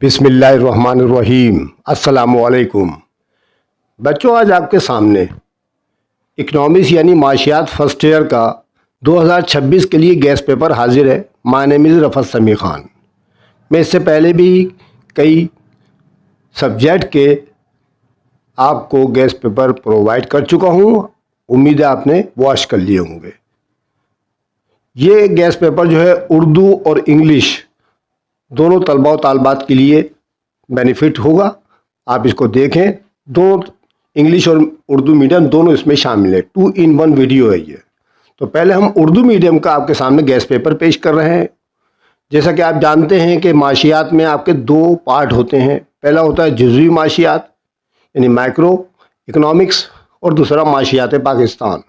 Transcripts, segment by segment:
बिस्मिल्लाहिर्रहमानिर्रहीम। अस्सलामुअलैकुम। बच्चों, आज आपके सामने इकनॉमिक्स यानी माशियात फर्स्ट ईयर का 2026 के लिए गेस्ट पेपर हाजिर है। माय नेम इज़ रफ़त समी ख़ान। मैं इससे पहले भी कई सब्जेक्ट के आपको गेस्ट पेपर प्रोवाइड कर चुका हूँ। उम्मीद है आपने वॉच कर लिए होंगे। ये गेस्ट पेपर जो है उर्दू और इंग्लिश दोनों तलबा व तालबात के लिए बेनिफिट होगा। आप इसको देखें। दोनों इंग्लिश और उर्दू मीडियम दोनों इसमें शामिल है। 2 in 1 वीडियो है ये। तो पहले हम उर्दू मीडियम का आपके सामने गेस्ट पेपर पेश कर रहे हैं। जैसा कि आप जानते हैं कि माशियात में आपके 2 पार्ट होते हैं। पहला होता है जुज़वी माशियात यानी माइक्रो इकनॉमिक्स, और दूसरा माशियात पाकिस्तान।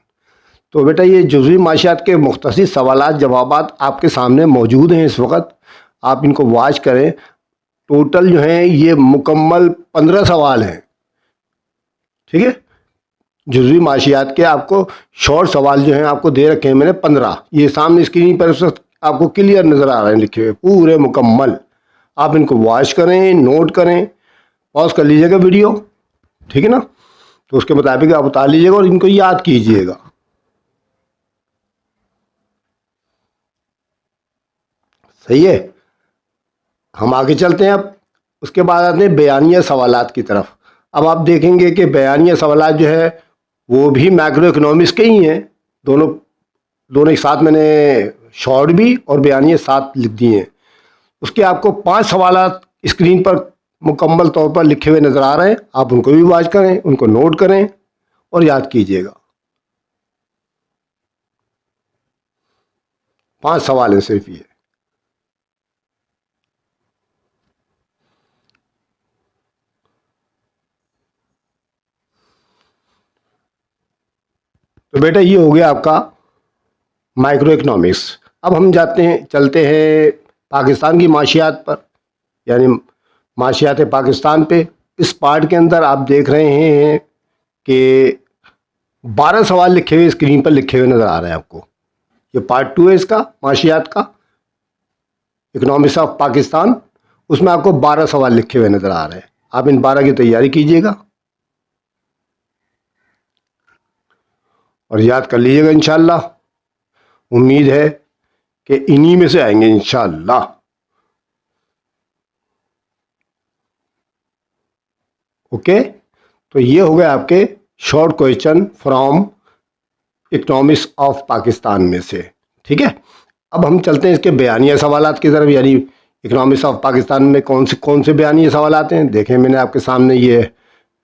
तो बेटा, ये जुज़वी माशियात के मुख्तसर सवालात जवाबात आपके सामने मौजूद हैं इस वक्त। आप इनको वॉच करें। टोटल जो है ये मुकम्मल 15 सवाल हैं। ठीक है, जुज़वी माशियात के आपको शॉर्ट सवाल जो हैं आपको दे रखे हैं मैंने 15। ये सामने स्क्रीन पर आपको क्लियर नज़र आ रहे हैं लिखे हुए पूरे मुकम्मल। आप इनको वॉच करें, नोट करें, पॉज कर लीजिएगा वीडियो। ठीक है ना, तो उसके मुताबिक आप उतार लीजिएगा और इनको याद कीजिएगा। सही है, हम आगे चलते हैं। अब उसके बाद आते हैं बयानिया सवालात की तरफ। अब आप देखेंगे कि बयानिया सवालात जो है वो भी मैक्रो इकोनॉमिक्स के ही हैं। दोनों दोनों एक साथ मैंने शॉर्ट भी और बयानिया साथ लिख दिए हैं। उसके आपको 5 सवालात स्क्रीन पर मुकम्मल तौर पर लिखे हुए नज़र आ रहे हैं। आप उनको भी वॉच करें, उनको नोट करें और याद कीजिएगा। 5 सवाल हैं सिर्फ ये। तो बेटा, ये हो गया आपका माइक्रो इकनॉमिक्स। अब हम चलते हैं पाकिस्तान की माशियात पर, यानी माशियात पाकिस्तान पे। इस पार्ट के अंदर आप देख रहे हैं कि 12 सवाल लिखे हुए स्क्रीन पर लिखे हुए नज़र आ रहे हैं आपको। ये पार्ट 2 है इसका, माशियात का, इकनॉमिक्स ऑफ पाकिस्तान। उसमें आपको 12 सवाल लिखे हुए नज़र आ रहे हैं। आप इन 12 की तैयारी कीजिएगा और याद कर लीजिएगा इंशाल्लाह। उम्मीद है कि इन्हीं में से आएंगे इंशाल्लाह। ओके, तो ये हो गए आपके short question from economics of Pakistan में से। ठीक है, अब हम चलते हैं इसके बयानिया सवालात की तरफ। यानी इकनॉमिक्स ऑफ पाकिस्तान में कौन से बयानिया सवाल आते हैं। देखें, मैंने आपके सामने ये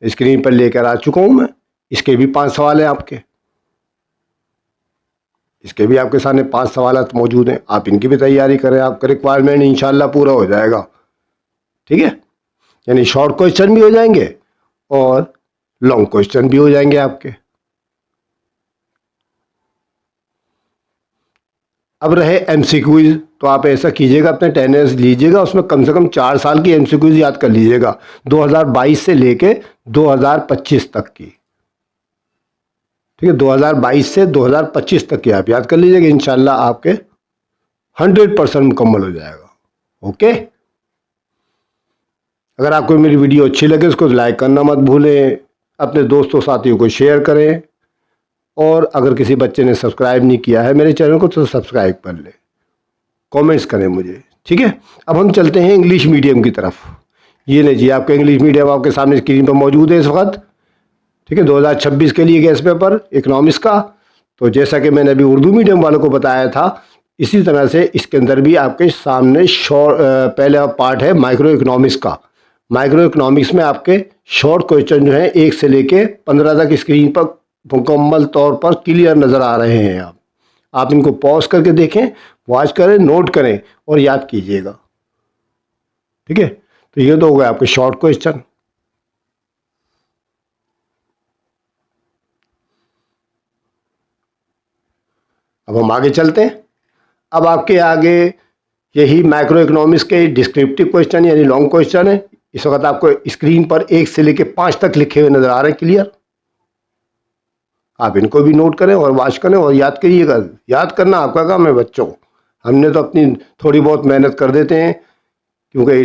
स्क्रीन पर लेकर आ चुका हूँ मैं। इसके भी 5 सवाल हैं आपके। इसके भी आपके सामने 5 सवालात मौजूद हैं। आप इनकी भी तैयारी करें, आपका रिक्वायरमेंट इंशाल्लाह पूरा हो जाएगा। ठीक है, यानी शॉर्ट क्वेश्चन भी हो जाएंगे और लॉन्ग क्वेश्चन भी हो जाएंगे आपके। अब रहे एमसीक्यूज, तो आप ऐसा कीजिएगा, अपने अटेंडेंस लीजिएगा, उसमें कम से कम 4 साल की एमसीक्यूज याद कर लीजिएगा, 2022 से लेके 2025 तक की। ठीक है, 2022 से 2025 तक की आप याद कर लीजिएगा। इंशाल्लाह आपके 100% मुकम्मल हो जाएगा। ओके, अगर आपको मेरी वीडियो अच्छी लगे उसको लाइक करना मत भूलें, अपने दोस्तों साथियों को शेयर करें, और अगर किसी बच्चे ने सब्सक्राइब नहीं किया है मेरे चैनल को तो सब्सक्राइब कर ले, कमेंट्स करें मुझे। ठीक है, अब हम चलते हैं इंग्लिश मीडियम की तरफ। ये लीजिए, आपका इंग्लिश मीडियम आपके सामने स्क्रीन पर मौजूद है इस वक्त। ठीक है, 2026 के लिए गेस्ट पेपर इकनॉमिक्स का। तो जैसा कि मैंने अभी उर्दू मीडियम वालों को बताया था, इसी तरह से इसके अंदर भी आपके सामने पहला पार्ट है माइक्रो इकनॉमिक्स का। माइक्रो इकनॉमिक्स में आपके शॉर्ट क्वेश्चन जो है 1 से लेके 15 तक स्क्रीन पर मुकम्मल तौर पर क्लियर नज़र आ रहे हैं। आप इनको पॉज करके देखें, वॉच करें, नोट करें और याद कीजिएगा। ठीक है, तो ये तो हो गए आपके शॉर्ट क्वेश्चन। अब हम आगे चलते हैं। अब आपके आगे यही माइक्रो इकोनॉमिक्स के डिस्क्रिप्टिव क्वेश्चन यानी लॉन्ग क्वेश्चन है। इस वक्त आपको स्क्रीन पर 1 से लेके 5 तक लिखे हुए नज़र आ रहे हैं क्लियर। आप इनको भी नोट करें और वॉच करें और याद करिएगा। याद करना आपका काम है बच्चों। हमने तो अपनी थोड़ी बहुत मेहनत कर देते हैं, क्योंकि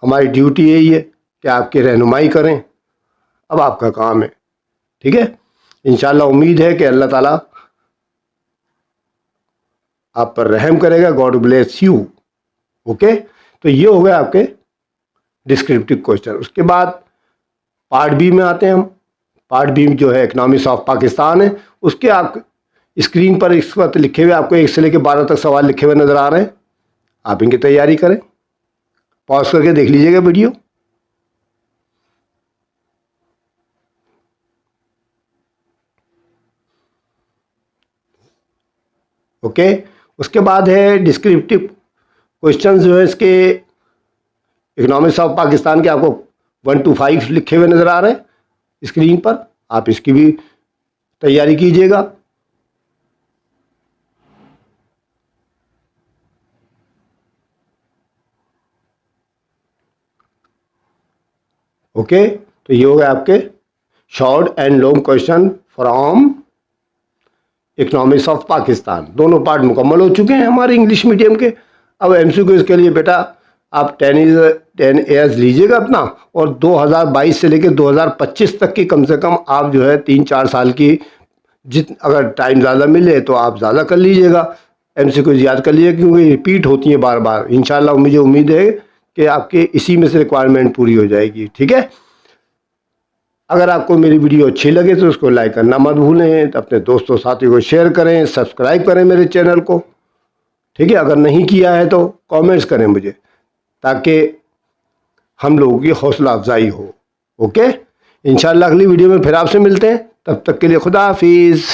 हमारी ड्यूटी यही है कि आपकी रहनुमाई करें। अब आपका काम है, ठीक है। इंशाल्लाह उम्मीद है कि अल्लाह ताला आप पर रहम करेगा। God bless you. ओके, तो ये हो गए आपके डिस्क्रिप्टिव क्वेश्चन। उसके बाद पार्ट बी में आते हैं हम। पार्ट बी जो है इकनॉमिक्स ऑफ पाकिस्तान है। उसके आप स्क्रीन पर इस वक्त लिखे हुए आपको 1 से लेकर 12 तक सवाल लिखे हुए नज़र आ रहे हैं। आप इनकी तैयारी करें, पॉज करके देख लीजिएगा वीडियो। ओके, उसके बाद है डिस्क्रिप्टिव क्वेश्चन जो है इसके इकनॉमिक्स ऑफ पाकिस्तान के आपको 1 to 5 लिखे हुए नज़र आ रहे हैं स्क्रीन पर। आप इसकी भी तैयारी कीजिएगा। ओके, तो ये हो गए आपके short and long question from economics of Pakistan. दोनों पार्ट मुकम्मल हो चुके हैं हमारे इंग्लिश मीडियम के। अब एमसीक्यूज के लिए बेटा आप 10 ईयर्स लीजिएगा अपना, और 2022 से लेकर 2025 तक की कम से कम आप जो है 3-4 साल की अगर टाइम ज़्यादा मिले तो आप ज़्यादा कर लीजिएगा। एमसीक्यूज याद कर लीजिएगा क्योंकि रिपीट होती हैं बार बार। इंशाल्लाह मुझे उम्मीद है कि आपके इसी में से रिक्वायरमेंट पूरी हो जाएगी, ठीक है। अगर आपको मेरी वीडियो अच्छी लगे तो उसको लाइक करना मत भूलें, तो अपने दोस्तों साथियों को शेयर करें, सब्सक्राइब करें मेरे चैनल को, ठीक है। अगर नहीं किया है तो कमेंट्स करें मुझे, ताकि हम लोगों की हौसला अफजाई हो। ओके, इंशाल्लाह अगली वीडियो में फिर आपसे मिलते हैं। तब तक के लिए खुदा हाफिज़।